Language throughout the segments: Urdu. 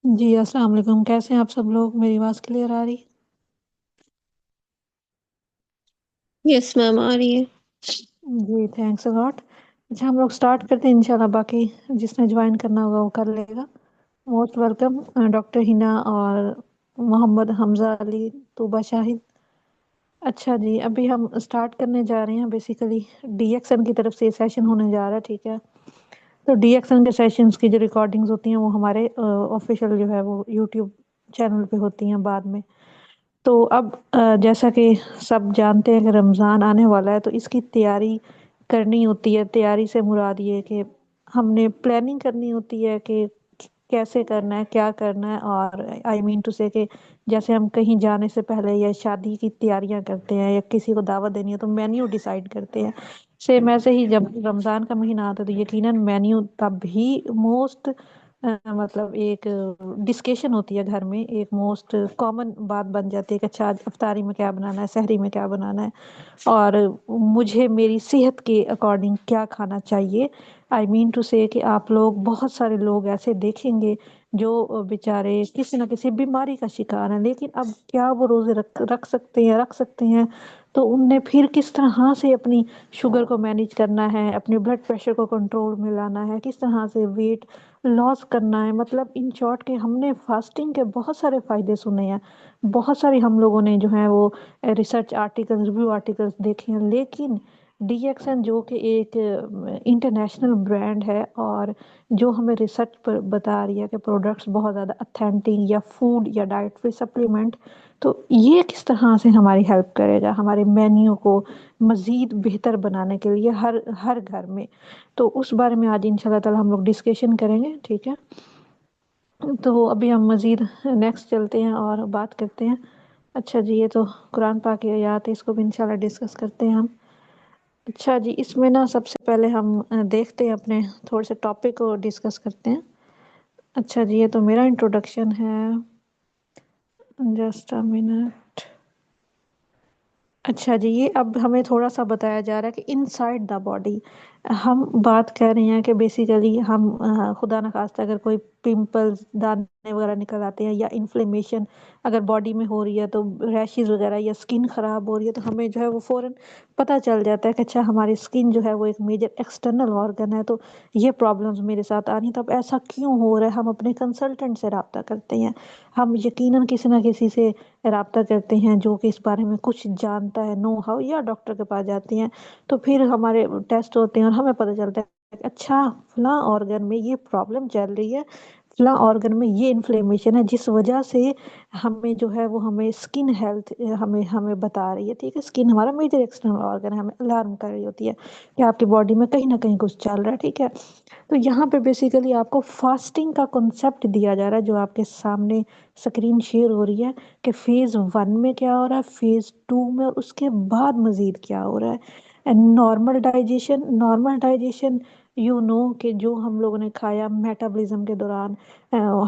جی السلام علیکم، کیسے ہیں آپ سب لوگ؟ میری آواز کلیئر آ رہی؟ یس میم آ رہی ہے۔ جی تھینکس الاٹ۔ اچھا ہم لوگ سٹارٹ کرتے ہیں انشاءاللہ، باقی جس نے جوائن کرنا ہوگا وہ کر لے گا۔ موسٹ ویلکم ڈاکٹر ہنا اور محمد حمزہ علی طوبہ شاہد۔ اچھا جی، ابھی ہم سٹارٹ کرنے جا رہے ہیں۔ بیسیکلی ڈی ایکس این کی طرف سے سیشن ہونے جا رہا ہے، ٹھیک ہے؟ تو ڈی ایکس این کے سیشنز کی جو ریکارڈنگز ہوتی ہیں وہ ہمارے آفیشیل جو ہے وہ یوٹیوب چینل پہ ہوتی ہیں بعد میں۔ تو اب جیسا کہ سب جانتے ہیں کہ رمضان آنے والا ہے، تو اس کی تیاری کرنی ہوتی ہے۔ تیاری سے مراد یہ ہے کہ ہم نے پلاننگ کرنی ہوتی ہے کہ کیسے کرنا ہے، کیا کرنا ہے، اور آئی مین ٹو سے کہ جیسے ہم کہیں جانے سے پہلے یا شادی کی تیاریاں کرتے ہیں یا کسی کو دعوت دینی ہے تو مینیو ڈیسائیڈ کرتے ہیں، سیم ایسے ہی جب رمضان کا مہینہ آتا ہے تو یقیناً مینیو تب ہی موسٹ مطلب ایک ڈسکشن ہوتی ہے گھر میں، ایک موسٹ کامن بات بن جاتی ہے کہ اچھا آج افطاری میں کیا بنانا ہے، سحری میں کیا بنانا ہے، اور مجھے میری صحت کے اکارڈنگ کیا کھانا چاہیے۔ آئی مین ٹو سے کہ آپ لوگ بہت سارے لوگ ایسے دیکھیں گے جو بیچارے کسی نہ کسی بیماری کا شکار ہیں، لیکن اب کیا وہ روزے رکھ سکتے ہیں تو ان نے پھر کس طرح سے اپنی شوگر کو مینیج کرنا ہے، اپنے بلڈ پریشر کو کنٹرول میں لانا ہے، کس طرح سے ویٹ لاس کرنا ہے۔ مطلب ان شارٹ کہ ہم نے فاسٹنگ کے بہت سارے فائدے سنے ہیں، بہت ساری ہم لوگوں نے جو ہیں وہ ریسرچ آرٹیکل، ریویو آرٹیکلس دیکھے ہیں، لیکن ڈی ایکس این جو کہ ایک انٹرنیشنل برانڈ ہے اور جو ہمیں ریسرچ پر بتا رہی ہے کہ پروڈکٹس بہت زیادہ اتھینٹک یا فوڈ یا ڈائٹری سپلیمنٹ، تو یہ کس طرح سے ہماری ہیلپ کرے گا ہمارے مینیو کو مزید بہتر بنانے کے لیے ہر ہر گھر میں۔ تو اس بارے میں آج ان شاء اللہ تعالی ہم لوگ ڈسکشن کریں گے، ٹھیک ہے؟ تو ابھی ہم مزید نیکسٹ چلتے ہیں اور بات کرتے ہیں۔ اچھا جی، یہ تو قرآن پاک کی آیات ہے، اس کو بھی انشاءاللہ ڈسکس کرتے ہیں ہم۔ اچھا جی، اس میں نا سب سے پہلے ہم دیکھتے ہیں اپنے تھوڑے سے ٹاپک کو ڈسکس کرتے ہیں۔ اچھا جی، یہ تو میرا انٹروڈکشن ہے، جسٹ اے منٹ۔ اچھا جی، یہ اب ہمیں تھوڑا سا بتایا جا رہا ہے کہ ان سائڈ دا باڈی ہم بات کر رہے ہیں کہ بیسیکلی ہم خدا نخواستہ اگر کوئی پمپلز، دانے وغیرہ نکل آتے ہیں یا انفلیمیشن اگر باڈی میں ہو رہی ہے، تو ریشز وغیرہ یا اسکن خراب ہو رہی ہے، تو ہمیں جو ہے وہ فوراً پتہ چل جاتا ہے کہ اچھا ہماری اسکن جو ہے وہ ایک میجر ایکسٹرنل آرگن ہے، تو یہ پرابلمز میرے ساتھ آ رہی ہیں۔ تو اب ایسا کیوں ہو رہا ہے؟ ہم اپنے کنسلٹنٹ سے رابطہ کرتے ہیں، ہم یقیناً کسی نہ کسی سے رابطہ کرتے ہیں جو کہ اس بارے میں کچھ جانتا ہے، نو ہاؤ، یا ڈاکٹر کے پاس جاتے ہیں، تو پھر ہمارے ٹیسٹ ہوتے ہیں اور ہمیں پتہ چلتا ہے کہ اچھا فلاں آرگن میں یہ پرابلم چل رہی ہے، فلاں آرگن میں یہ انفلیمیشن ہے، جس وجہ سے ہمیں جو ہے وہ ہمیں اسکن ہیلتھ ہمیں بتا رہی ہے، ٹھیک ہے؟ اسکن ہمارا میجر ایکسٹرنل آرگن ہے، ہمیں الارم کر رہی ہوتی ہے کہ آپ کی باڈی میں کہیں نہ کہیں کچھ چل رہا ہے، ٹھیک ہے؟ تو یہاں پہ بیسیکلی آپ کو فاسٹنگ کا کنسیپٹ دیا جا رہا ہے جو آپ کے سامنے سکرین شیئر ہو رہی ہے، کہ فیز 1 میں کیا ہو رہا ہے، فیز 2 میں، اور اس کے بعد مزید کیا ہو رہا ہے۔ نارمل ڈائجیشن یو نو کہ جو ہم لوگوں نے کھایا میٹابولزم کے دوران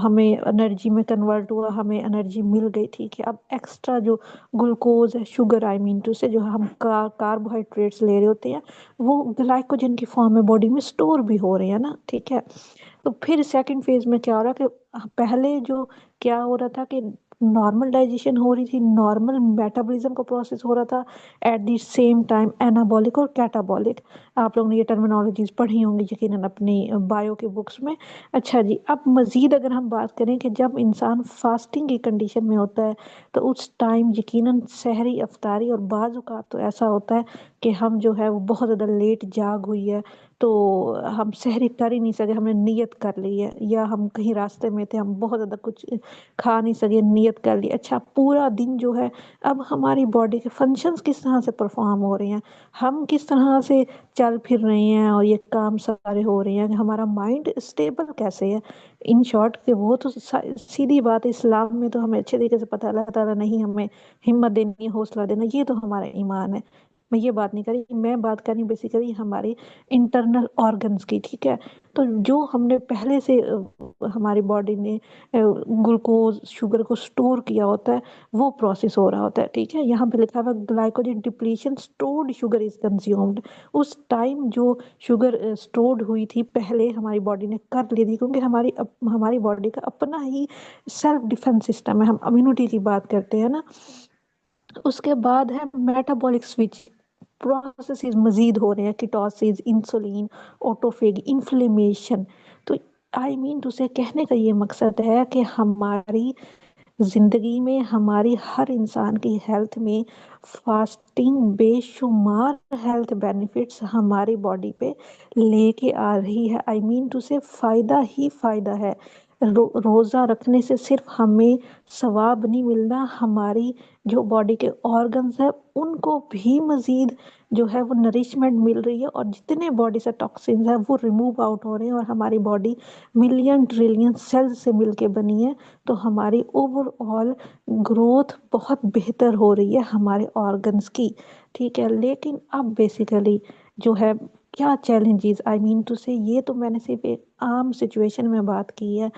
ہمیں انرجی میں کنورٹ ہوا، ہمیں انرجی مل گئی، ٹھیک ہے؟ اب ایکسٹرا جو گلوکوز ہے، شوگر آئی مین ٹو سے جو ہم کاربوہائیڈریٹس لے رہے ہوتے ہیں، وہ گلائکوجن کی فارم میں باڈی میں سٹور بھی ہو رہے ہیں نا، ٹھیک ہے؟ تو پھر سیکنڈ فیز میں کیا ہو رہا ہے کہ پہلے جو کیا ہو رہا تھا کہ نارمل ڈائجیشن ہو رہی تھی، نارمل میٹابولزم کا پروسیس ہو رہا تھا، at the same time anabolic اور کیٹابولک۔ آپ لوگوں نے یہ ٹرمینالوجیز پڑھی ہوں گی یقیناً اپنی بایو کے بکس میں۔ اچھا جی، اب مزید اگر ہم بات کریں کہ جب انسان فاسٹنگ کی کنڈیشن میں ہوتا ہے تو اس ٹائم یقیناً سحری، افطاری، اور بعض اوقات تو ایسا ہوتا ہے کہ ہم جو ہے وہ بہت زیادہ لیٹ جاگ ہوئی ہے تو ہم سحری کر ہی نہیں سکے، ہم نے نیت کر لی ہے، یا ہم کہیں راستے میں تھے، ہم بہت زیادہ کچھ کھا نہیں سکے، نیت کر لی۔ اچھا پورا دن جو ہے اب ہماری باڈی کے فنکشنز کس طرح سے پرفارم ہو رہے ہیں، ہم کس طرح سے چل پھر رہے ہیں اور یہ کام سارے ہو رہے ہیں، ہمارا مائنڈ اسٹیبل کیسے ہے۔ ان شارٹ کہ وہ تو سیدھی بات ہے، اسلام میں تو ہمیں اچھے طریقے سے پتہ، اللہ تعالیٰ نہیں ہمیں ہمت دینی ہے، حوصلہ دینا، یہ تو ہمارا ایمان ہے۔ میں یہ بات نہیں کر رہی، میں بات کر رہی بیسیکلی ہماری انٹرنل آرگنز کی، ٹھیک ہے؟ تو جو ہم نے پہلے سے ہماری باڈی نے گلوکوز شوگر کو اسٹور کیا ہوتا ہے وہ پروسیس ہو رہا ہوتا ہے، ٹھیک ہے. یہاں پہ لکھا ہوا glycogen depletion stored sugar is consumed. اس ٹائم جو شوگر اسٹورڈ ہوئی تھی پہلے ہماری باڈی نے کر لی تھی، کیونکہ ہماری باڈی کا اپنا ہی سیلف ڈیفenس سسٹم ہے. ہم امیونٹی کی بات کرتے ہیں نا. اس کے بعد ہے میٹابولک سوئچ، پروسیسز مزید ہو رہے ہیں، کیٹوسز، انسولین، آٹوفیگ، انفلیمیشن. تو آئی مین ٹو سے کہنے کا یہ مقصد ہے کہ ہماری زندگی میں، ہماری ہر انسان کی ہیلتھ میں فاسٹنگ بے شمار ہیلتھ بینیفٹس ہماری باڈی پہ لے کے آ رہی ہے. آئی مین ٹو سے فائدہ ہی فائدہ ہے. روزہ رکھنے سے صرف ہمیں ثواب نہیں ملنا، ہماری جو باڈی کے آرگنز ہیں ان کو بھی مزید جو ہے وہ نرشمنٹ مل رہی ہے، اور جتنے باڈی سے ٹاکسنز ہیں وہ ریموو آؤٹ ہو رہے ہیں. اور ہماری باڈی ملین ٹریلین سیلز سے مل کے بنی ہے، تو ہماری اوور آل گروتھ بہت بہتر ہو رہی ہے ہمارے آرگنز کی، ٹھیک ہے. لیکن اب بیسیکلی جو ہے کیا چیلنجز، آئی مین ٹو سے یہ تو میں نے صرف ایک عام سچویشن میں بات کی ہے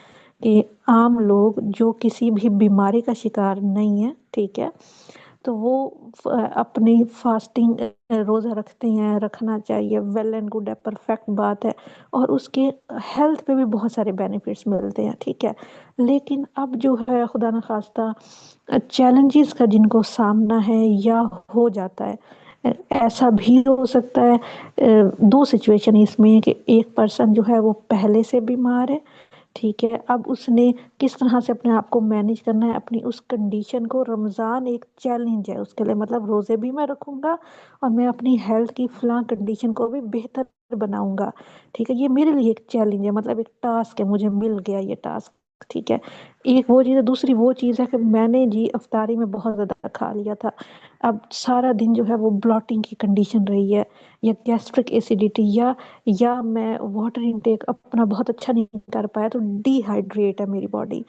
کہ عام لوگ جو کسی بھی بیماری کا شکار نہیں ہے، ٹھیک ہے، تو وہ اپنی فاسٹنگ روزہ رکھتے ہیں، رکھنا چاہیے، ویل اینڈ گڈ ہے، پرفیکٹ بات ہے، اور اس کے ہیلتھ پہ بھی بہت سارے بینیفٹس ملتے ہیں، ٹھیک ہے. لیکن اب جو ہے خدا نخواستہ چیلنجز کا جن کو سامنا ہے یا ہو جاتا ہے، ایسا بھی ہو سکتا ہے دو سچویشن اس میں کہ ایک پرسن جو ہے وہ پہلے سے بیمار ہے، ٹھیک ہے، اب اس نے کس طرح سے اپنے آپ کو مینیج کرنا ہے اپنی اس کنڈیشن کو. رمضان ایک چیلنج ہے اس کے لیے، مطلب روزے بھی میں رکھوں گا اور میں اپنی ہیلتھ کی فلاں کنڈیشن کو بھی بہتر بناؤں گا، ٹھیک ہے. یہ میرے لیے ایک چیلنج ہے، مطلب ایک ٹاسک ہے، مجھے مل گیا یہ ٹاسک، ٹھیک ہے. ایک وہ چیز ہے، دوسری وہ چیز ہے کہ میں نے جی افطاری میں بہت زیادہ کھا لیا تھا. اب سارا دن جو ہے وہ بلاٹنگ کی کنڈیشن رہی ہے، یا گیسٹرک ایسیڈیٹی، یا میں واٹر انٹیک اپنا بہت اچھا نہیں کر پایا، تو ڈی ہائیڈریٹ ہے میری باڈی.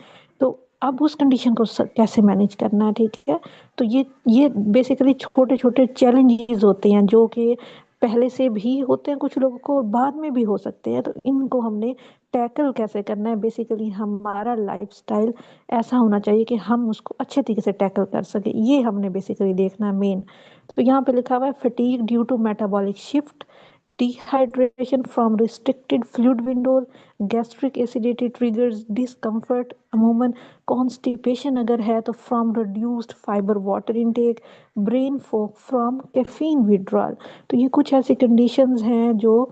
تو اب اس کنڈیشن کو کیسے مینیج کرنا ہے، ٹھیک ہے. تو یہ بیسیکلی چھوٹے چھوٹے چیلنجز ہوتے ہیں جو کہ پہلے سے بھی ہوتے ہیں کچھ لوگوں کو، بعد میں بھی ہو سکتے ہیں. تو ان کو ہم نے ٹیکل کیسے کرنا ہے، بیسیکلی ہمارا لائف سٹائل ایسا ہونا چاہیے کہ ہم اس کو اچھے طریقے سے ٹیکل کر سکیں، یہ ہم نے بیسیکلی دیکھنا ہے مین. تو یہاں پہ لکھا ہوا ہے fatigue due to metabolic shift, dehydration from restricted fluid windows, gastric acidity triggers discomfort, عموماً کانسٹیپیشن اگر ہے تو from reduced fibre water intake, brain fog from caffeine withdrawal. تو یہ کچھ ایسی کنڈیشنز ہیں جو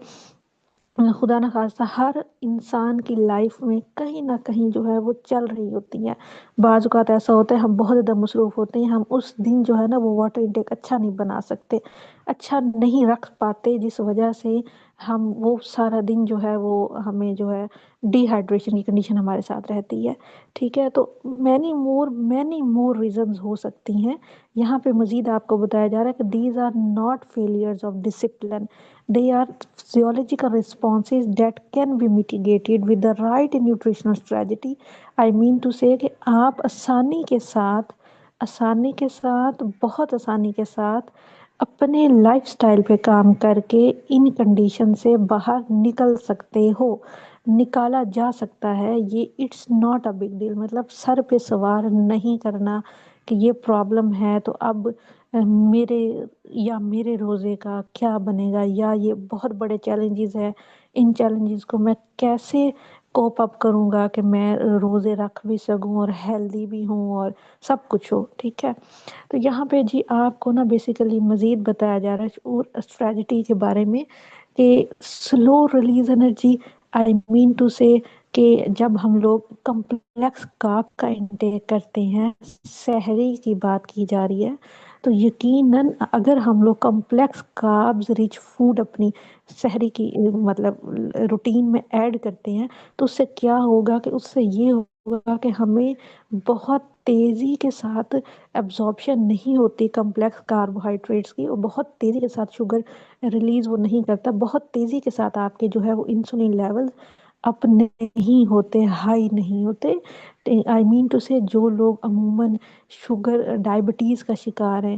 خدا نخواستہ ہر انسان کی لائف میں کہیں نہ کہیں جو ہے وہ چل رہی ہوتی ہیں. بعض اوقات ایسا ہوتا ہے ہم بہت زیادہ مصروف ہوتے ہیں، ہم اس دن جو ہے نا وہ واٹر انٹیک اچھا نہیں بنا سکتے، اچھا نہیں رکھ پاتے، جس وجہ سے ہم وہ سارا دن جو ہے وہ ہمیں جو ہے ڈی ہائیڈریشن کی کنڈیشن ہمارے ساتھ رہتی ہے، ٹھیک ہے. تو مینی مور ریزنز ہو سکتی ہیں. یہاں پہ مزید آپ کو بتایا جا رہا ہے کہ these are not failures of discipline, they are physiological responses that can be mitigated with the right nutritional strategy. I mean to say کہ آپ آسانی کے ساتھ بہت آسانی کے ساتھ اپنے لائف سٹائل پہ کام کر کے ان کنڈیشن سے باہر نکل سکتے ہو، نکالا جا سکتا ہے. یہ it's not a big deal, مطلب سر پہ سوار نہیں کرنا کہ یہ پرابلم ہے تو اب میرے روزے کا کیا بنے گا، یا یہ بہت بڑے چیلنجز ہیں، ان چیلنجز کو میں کیسے کوپ اپ کروں گا کہ میں روزے رکھ بھی سکوں اور ہیلدی بھی ہوں اور سب کچھ ہو، ٹھیک ہے. تو یہاں پہ جی آپ کو نا بیسیکلی مزید بتایا جا رہا ہے اور اسٹریٹجی کے بارے میں کہ slow release energy. I mean to say کہ جب ہم لوگ کمپلیکس کارب کا انٹیک کرتے ہیں، سحری کی بات کی جا رہی ہے، تو یقیناً اگر ہم لوگ کمپلیکس کاربز رچ فوڈ اپنی سحری کی مطلب روٹین میں ایڈ کرتے ہیں، تو اس سے کیا ہوگا کہ اس سے یہ ہوگا کہ ہمیں بہت تیزی کے ساتھ ایبزارپشن نہیں ہوتی کمپلیکس کاربوہائیڈریٹس کی، اور بہت تیزی کے ساتھ شوگر ریلیز وہ نہیں کرتا، بہت تیزی کے ساتھ آپ کے جو ہے وہ انسولین لیول اپ نہیں ہوتے، ہائی نہیں ہوتے. آئی مین ٹو سے جو لوگ عموماً شوگر ڈائبٹیز کا شکار ہیں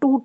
2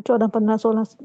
14, 15, 16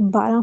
12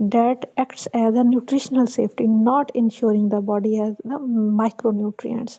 that acts as a nutritional safety, not ensuring the body has the micronutrients.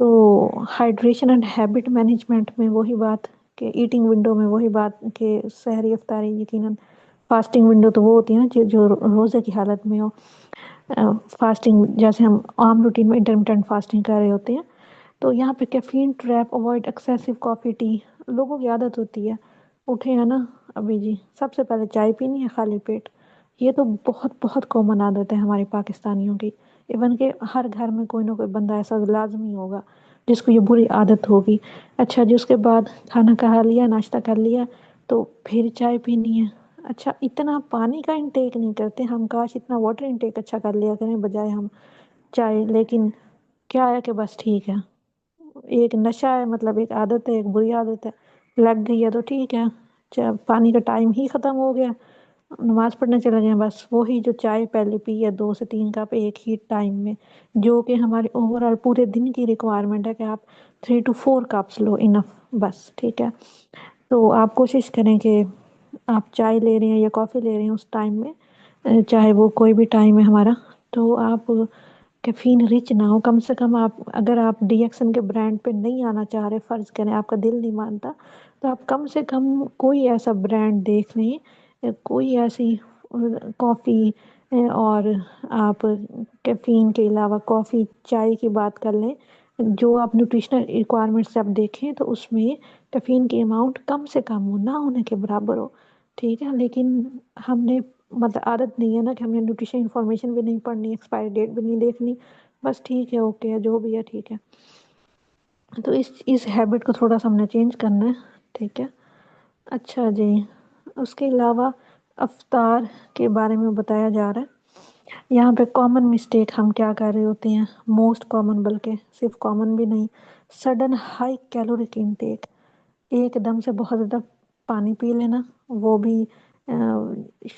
تو ہائیڈریشن اینڈ ہیبٹ مینجمنٹ میں وہی بات کہ ایٹنگ ونڈو میں وہی بات کہ سحری افطاری یقیناً فاسٹنگ ونڈو تو وہ ہوتی ہے نا جو روزے کی حالت میں ہو، فاسٹنگ جیسے ہم عام روٹین میں انٹرمیٹنٹ فاسٹنگ کر رہے ہوتے ہیں. تو یہاں پہ کیفین ٹریپ اوائڈ ایکسیسو کافی ٹی. لوگوں کی عادت ہوتی ہے اٹھے ہیں نا ابھی جی سب سے پہلے چائے پینی ہے خالی پیٹ. یہ تو بہت بہت کامن عادت ہے ہمارے پاکستانیوں کی. ایون کہ ہر گھر میں کوئی نہ کوئی بندہ ایسا لازمی ہوگا جس کو یہ بری عادت ہوگی. اچھا جی اس کے بعد کھانا کھا لیا ناشتہ کر لیا تو پھر چائے پینی ہے. اچھا اتنا پانی کا انٹیک نہیں کرتے ہم، کاش اتنا واٹر انٹیک اچھا کر لیا کریں بجائے ہم چائے. لیکن کیا ہے کہ بس ٹھیک ہے ایک نشہ ہے، مطلب ایک عادت ہے، ایک بری عادت ہے، لگ گئی ہے تو ٹھیک ہے. پانی کا ٹائم ہی ختم ہو گیا، نماز پڑھنے چلے گئے، بس وہی جو چائے پہلے پی ہے 2 سے 3 کپ ایک ہی ٹائم میں، جو کہ ہمارے اوور آل پورے دن کی ریکوائرمنٹ ہے کہ آپ 3 to 4 کپس لو انف بس ٹھیک ہے. تو آپ کوشش کریں کہ آپ چائے لے رہے ہیں یا کافی لے رہے ہیں اس ٹائم میں، چاہے وہ کوئی بھی ٹائم ہے ہمارا، تو آپ کیفین رچ نہ ہو. کم سے کم آپ اگر آپ ڈی ایکسن کے برانڈ پہ نہیں آنا چاہ رہے، فرض کریں آپ کا دل نہیں مانتا، تو آپ کم سے کم کوئی ایسا برانڈ دیکھ لیں، کوئی ایسی کافی، اور آپ کیفین کے علاوہ کافی چائے کی بات کر لیں جو آپ نیوٹریشنل ریکوائرمنٹ سے آپ دیکھیں تو اس میں کیفین کی اماؤنٹ کم سے کم ہو، نہ ہونے کے برابر ہو ٹھیک ہے. لیکن ہم نے مطلب عادت نہیں ہے نا کہ ہم نے نیوٹریشن انفارمیشن بھی نہیں پڑھنی، ایکسپائری ڈیٹ بھی نہیں دیکھنی، بس ٹھیک ہے اوکے ہے جو بھی ہے ٹھیک ہے. تو اس ہیبٹ کو تھوڑا سا ہم نے چینج کرنا ہے ٹھیک ہے. اچھا جی اس کے علاوہ افطار کے بارے میں بتایا جا رہا ہے یہاں پہ. کامن مسٹیک ہم کیا کر رہے ہوتے ہیں، موسٹ کامن، بلکہ صرف کامن بھی نہیں، سڈن ہائی کیلورک انٹیک. ایک دم سے بہت زیادہ پانی پی لینا، وہ بھی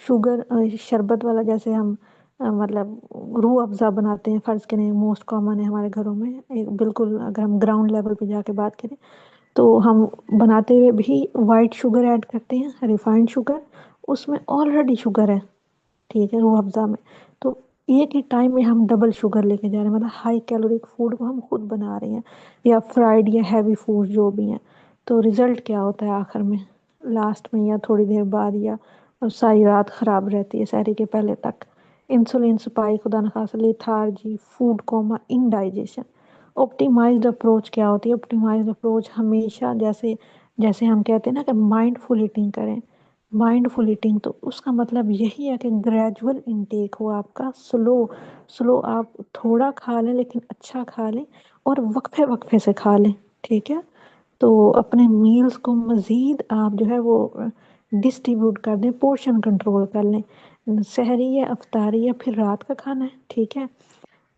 شوگر شربت والا، جیسے ہم مطلب روح افزا بناتے ہیں فرض کریں، موسٹ کامن ہے ہمارے گھروں میں. ایک بالکل اگر ہم گراؤنڈ لیول پہ جا کے بات کریں تو ہم بناتے ہوئے بھی وائٹ شوگر ایڈ کرتے ہیں، ریفائنڈ شوگر، اس میں آلریڈی شوگر ہے ٹھیک ہے روح افزا میں. تو ایک ہی ٹائم میں ہم ڈبل شوگر لے کے جا رہے ہیں، مطلب ہائی کیلورک فوڈ کو ہم خود بنا رہے ہیں، یا فرائیڈ یا ہیوی فوڈ جو بھی ہیں. تو رزلٹ کیا ہوتا ہے آخر میں، لاسٹ میں یا تھوڑی دیر بعد یا ساری رات خراب رہتی ہے سحری کے پہلے تک. انسولین سپائی، خدا نخواستہ لیتھارجی، فوڈ کوما، انڈائجیشن. آپٹیمائزڈ اپروچ کیا ہوتی ہے؟ آپٹیمائزڈ اپروچ ہمیشہ جیسے ہم کہتے ہیں نا کہ مائنڈ فل ایٹنگ کریں. مائنڈ فل ایٹنگ تو اس کا مطلب یہی ہے کہ گریجول انٹیک ہو آپ کا، سلو آپ تھوڑا کھا لیں لیکن اچھا کھا لیں، اور وقفے وقفے سے کھا لیں ٹھیک ہے. تو اپنے میلز کو مزید آپ جو ہے وہ ڈسٹریبیوٹ کر دیں، پورشن کنٹرول کر لیں. سحری ہے، افطاری ہے، پھر رات کا کھانا ہے ٹھیک ہے.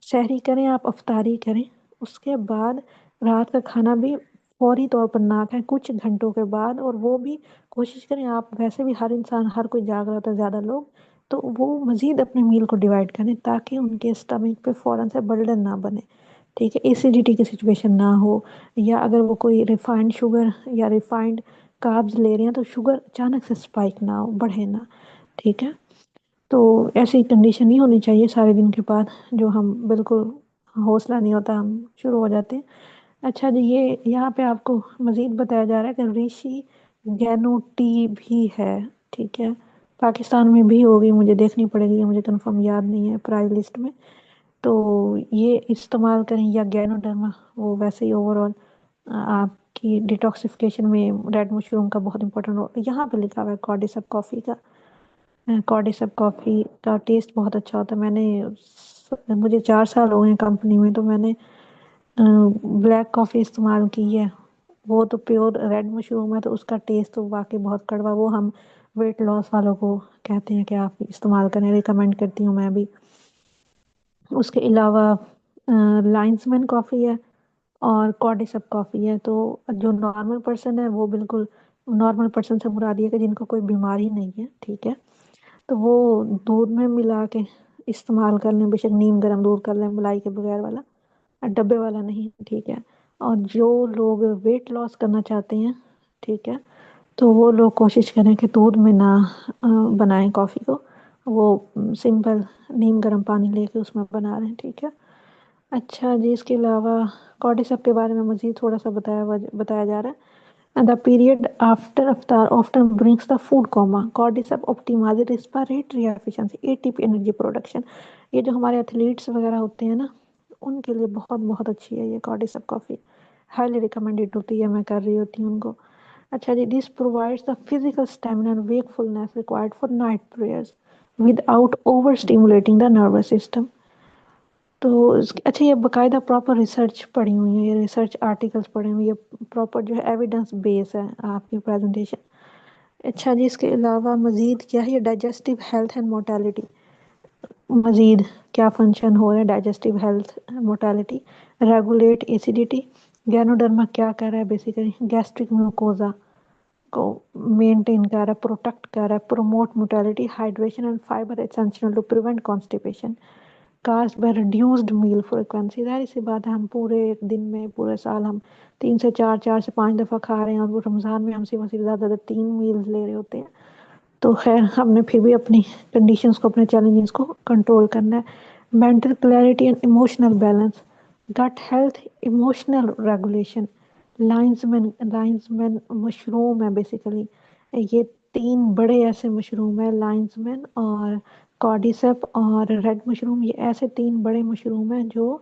سحری کریں آپ، افطاری کریں، اس کے بعد رات کا کھانا بھی فوری طور پر نہ کھائیں، کچھ گھنٹوں کے بعد. اور وہ بھی کوشش کریں، آپ ویسے بھی ہر انسان ہر کوئی جاگ رہا ہوتا ہے زیادہ لوگ، تو وہ مزید اپنے میل کو ڈیوائڈ کریں تاکہ ان کے اسٹمک پہ فوراً سے برڈن نہ بنے ٹھیک ہے، ایسیڈیٹی کی سچویشن نہ ہو. یا اگر وہ کوئی ریفائنڈ شوگر یا ریفائنڈ کاربز لے رہے ہیں تو شوگر اچانک سے اسپائک نہ ہو، بڑھے نہ ٹھیک ہے. تو ایسی کنڈیشن نہیں ہونی چاہیے سارے دن کے بعد جو ہم بالکل حوصلہ نہیں ہوتا ہم شروع ہو جاتے ہیں. اچھا جی یہ یہاں پہ آپ کو مزید بتایا جا رہا ہے کہ ریشی گینو ٹی بھی ہے ٹھیک ہے. پاکستان میں بھی ہوگی، مجھے دیکھنی پڑے گی، مجھے کنفرم یاد نہیں ہے پرائز لسٹ میں. تو یہ استعمال کریں، یا گینو ڈرما، وہ ویسے ہی اوور آل آپ کی ڈیٹاکسیفیکیشن میں ریڈ مشروم کا بہت امپورٹنٹ رول. یہاں پہ لکھا ہوا ہے کارڈیسپ کافی کا، کارڈیسپ کافی کا ٹیسٹ بہت اچھا ہوتا ہے. مجھے 4 سال ہو گئے ہیں کمپنی میں، تو میں نے بلیک کافی استعمال کی ہے، وہ تو پیور ریڈ مشروم ہے تو اس کا ٹیسٹ تو واقعی بہت کڑوا. وہ ہم ویٹ لاس والوں کو کہتے ہیں کہ آپ استعمال کریں، ریکمینڈ کرتی ہوں میں بھی. اس کے علاوہ لائنس مین کافی ہے اور کارڈیسپ کافی ہے. تو جو نارمل پرسن ہے وہ بالکل نارمل پرسن سے مراد یہ ہے کہ جن کو کوئی بیماری نہیں ہے ٹھیک ہے، تو وہ دودھ میں ملا کے استعمال کر لیں، بے شک نیم گرم دودھ کر لیں ملائی کے بغیر والا، ڈبے والا نہیں ٹھیک ہے. اور جو لوگ ویٹ لاس کرنا چاہتے ہیں ٹھیک ہے، تو وہ لوگ کوشش کریں کہ دودھ میں نہ بنائیں کافی کو، وہ سمپل نیم گرم پانی لے کے اس میں بنا رہے ہیں ٹھیک ہے. اچھا جی، اس کے علاوہ کارڈیسپ کے بارے میں مزید تھوڑا سا بتایا جا رہا ہے. The period after iftar often brings the food coma. Cordyceps optimizes respiratory efficiency, ATP energy production. یہ جو ہمارے ایتھلیٹس وغیرہ ہوتے ہیں نا، ان کے لیے بہت بہت اچھی ہے یہ کارڈیسپ کافی. ہائیلی ریکمینڈیڈ ہوتی ہے، میں کر رہی ہوتی ہوں ان کو. اچھا جی، this provides the physical stamina and wakefulness required for night prayers without overstimulating the nervous system. تو اچھا، یہ باقاعدہ پراپر ریسرچ پڑھی ہوئی ہیں، یہ ریسرچ آرٹیکلس پڑھے ہوئے ہیں، یہ پراپر جو ہے ایویڈنس بیس ہے آپ کی پریزنٹیشن. اچھا جی، اس کے علاوہ مزید کیا ہے، یہ ڈائجسٹو ہیلتھ اینڈ موٹیلٹی، مزید کیا فنکشن ہو رہا ہے digestive health motility. Regulate acidity. Ganoderma کیا کر رہا ہے بیسیکلی، گیسٹرک میوکوزا کو مینٹین کر رہا ہے، پروٹیکٹ کر رہا ہے. Promote motility, hydration and fibre essential to prevent constipation. Cost by reduced meal frequency. ظاہر سی بات ہے، ہم پورے ایک دن میں پورے سال ہم 3 سے 4، 4 سے 5 دفعہ کھا رہے ہیں، اور وہ رمضان میں ہم سے زیادہ زیادہ 3 میلز لے رہے ہوتے ہیں. تو خیر، ہم نے پھر بھی اپنی کنڈیشنز کو، اپنے چیلنجز کو کنٹرول کرنا ہے. Mental clarity and emotional balance. گٹ ہیلتھ، ایموشنل ریگولیشن. لائنز مین مشروم ہے بیسیکلی. یہ 3 بڑے ایسے مشروم ہیں، لائنز مین اور کارڈیسپ اور ریڈ مشروم. یہ ایسے 3 بڑے مشروم ہیں جو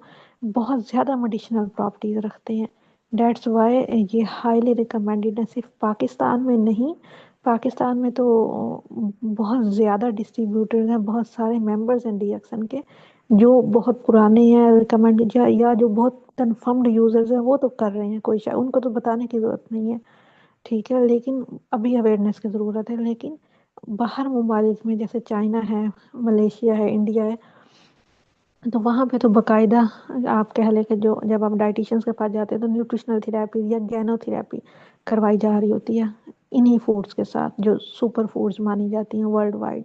بہت زیادہ میڈیشنل پراپرٹیز رکھتے ہیں. ڈیٹس وائی یہ ہائیلی ریکمینڈیڈ ہے، صرف پاکستان میں نہیں. پاکستان میں تو بہت زیادہ ڈسٹریبیوٹرز ہیں، بہت سارے ممبرز ہیں ڈی ایکسن کے جو بہت پرانے ہیں ریکمینڈ، یا جو بہت کنفرمڈ یوزرز ہیں وہ تو کر رہے ہیں، کوئی ان کو تو بتانے کی ضرورت نہیں ہے. ٹھیک ہے، لیکن ابھی اویئرنیس کی ضرورت ہے. لیکن باہر ممالک میں جیسے چائنا ہے، ملیشیا ہے، انڈیا ہے، تو وہاں پہ تو باقاعدہ آپ کہہ لیں کہ جو جب آپ ڈائٹیشینس کے پاس جاتے ہیں تو نیوٹریشنل تھراپی یا گینو تھراپی کروائی جا رہی ہوتی ہے انہی فوڈز کے ساتھ جو سپر فوڈز مانی جاتی ہیں ورلڈ وائڈ.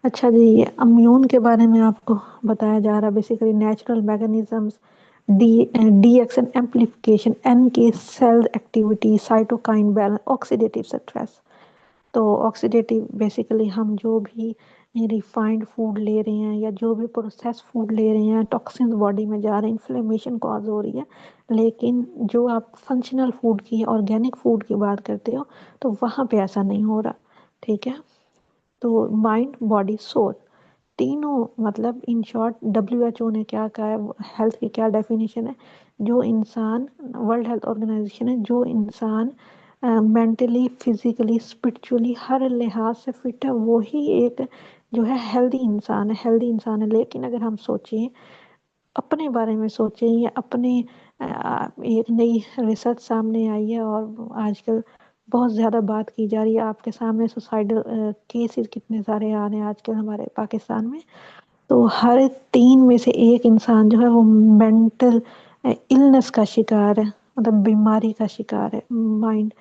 اچھا جی، یہ امیون کے بارے میں آپ کو بتایا جا رہا ہے. Basically natural mechanisms, D D axon amplification, N K cell activity, cytokine balance, oxidative stress. تو آکسیڈیٹیو بیسیکلی ہم جو بھی ریفائنڈ فوڈ لے رہے ہیں یا جو بھی پروسیس فوڈ لے رہے ہیں، ٹاکسنز باڈی میں جا رہے ہیں، انفلیمیشن کاز ہو رہی ہے. لیکن جو آپ فنکشنل فوڈ کی، آرگینک فوڈ کی بات کرتے ہو تو وہاں پہ ایسا نہیں ہو رہا. ٹھیک ہے، تو مائنڈ باڈی سول تینوں، مطلب ان شارٹ WHO نے کیا کہا ہے، ہیلتھ کی کیا ڈیفینیشن ہے، جو انسان، ورلڈ ہیلتھ آرگنائزیشن ہے، جو انسان مینٹلی، فزیکلی، اسپرچولی ہر لحاظ سے فٹ ہے وہی ایک جو ہے ہیلدی انسان ہے، ہیلدی انسان ہے. لیکن اگر ہم سوچیں، اپنے بارے میں سوچیں، یا اپنے ایک نئی ریسرچ سامنے آئی ہے اور آج کل بہت زیادہ بات کی جا رہی ہے، آپ کے سامنے سوسائڈل کیسز کتنے سارے آ رہے ہیں آج کل ہمارے پاکستان میں. تو ہر 3 میں سے ایک انسان جو ہے وہ مینٹل النس کا شکار ہے، مطلب بیماری کا شکار ہے مائنڈ.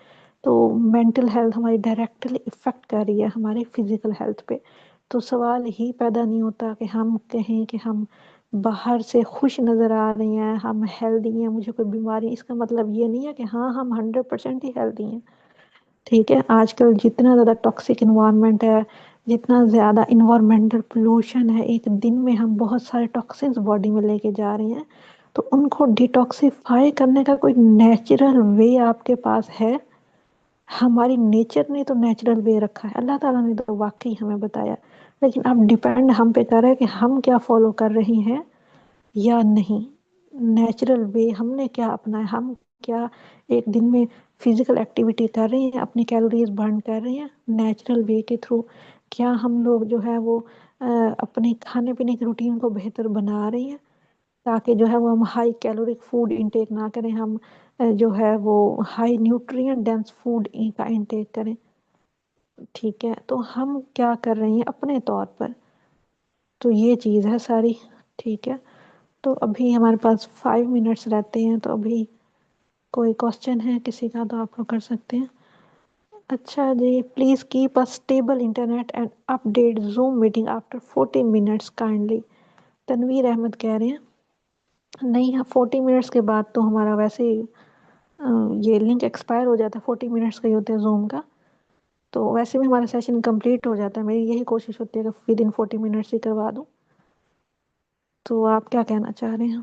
تو مینٹل ہیلتھ ہماری ڈائریکٹلی افیکٹ کر رہی ہے ہمارے فزیکل ہیلتھ پہ. تو سوال ہی پیدا نہیں ہوتا کہ ہم کہیں کہ ہم باہر سے خوش نظر آ رہے ہیں، ہم ہیلدی ہیں، مجھے کوئی بیماری. اس کا مطلب یہ نہیں ہے کہ ہاں ہم 100% ہی ہیلدی ہیں. ٹھیک ہے، آج کل جتنا زیادہ ٹاکسک انوائرمنٹ ہے، جتنا زیادہ انوائرمنٹل پولوشن ہے، ایک دن میں ہم بہت سارے ٹاکسنز باڈی میں لے کے جا رہے ہیں. تو ان کو ڈیٹاکسیفائی کرنے کا کوئی نیچرل وے آپ کے پاس ہے؟ ہماری نیچر نے تو نیچرل وے رکھا ہے، اللہ تعالیٰ نے تو واقعی ہمیں بتایا. لیکن اب ڈیپینڈ ہم پہ کر رہا ہے کہ ہم کیا فالو کر رہے ہیں یا نہیں. نیچرل وے ہم نے کیا اپنا ہے، ہم کیا ایک دن میں فزیکل ایکٹیویٹی کر رہے ہیں، اپنی کیلوریز برن کر رہے ہیں نیچرل وے کے تھرو. کیا ہم لوگ جو ہے وہ اپنے کھانے پینے کی روٹین کو بہتر بنا رہے ہیں تاکہ جو ہے وہ ہم ہائی کیلورک فوڈ انٹیک نہ کریں، ہم جو ہے وہ ہائی نیوٹرینٹ ڈینس فوڈ کا انٹیک کریں. ٹھیک ہے، تو ہم کیا کر رہے ہیں اپنے طور پر، تو یہ چیز ہے ساری. ٹھیک ہے، تو ابھی ہمارے پاس 5 منٹس رہتے ہیں، تو ابھی کوئی کوشچن ہے کسی کا تو آپ لوگ کر سکتے ہیں. اچھا جی، please keep a stable internet and update Zoom meeting after 40 minutes kindly. Tanveer Ahmed کہہ رہے ہیں نہیں، 40 منٹس کے بعد تو ہمارا ویسے ہی یہ لنک ایکسپائر ہو جاتا ہے، 40 منٹس کا ہی ہوتا ہے زوم کا. تو ویسے بھی ہمارا سیشن کمپلیٹ ہو جاتا ہے، میری یہی کوشش ہوتی ہے کہ ود ان 40 منٹس ہی کروا دوں. تو آپ کیا کہنا چاہ رہے ہیں؟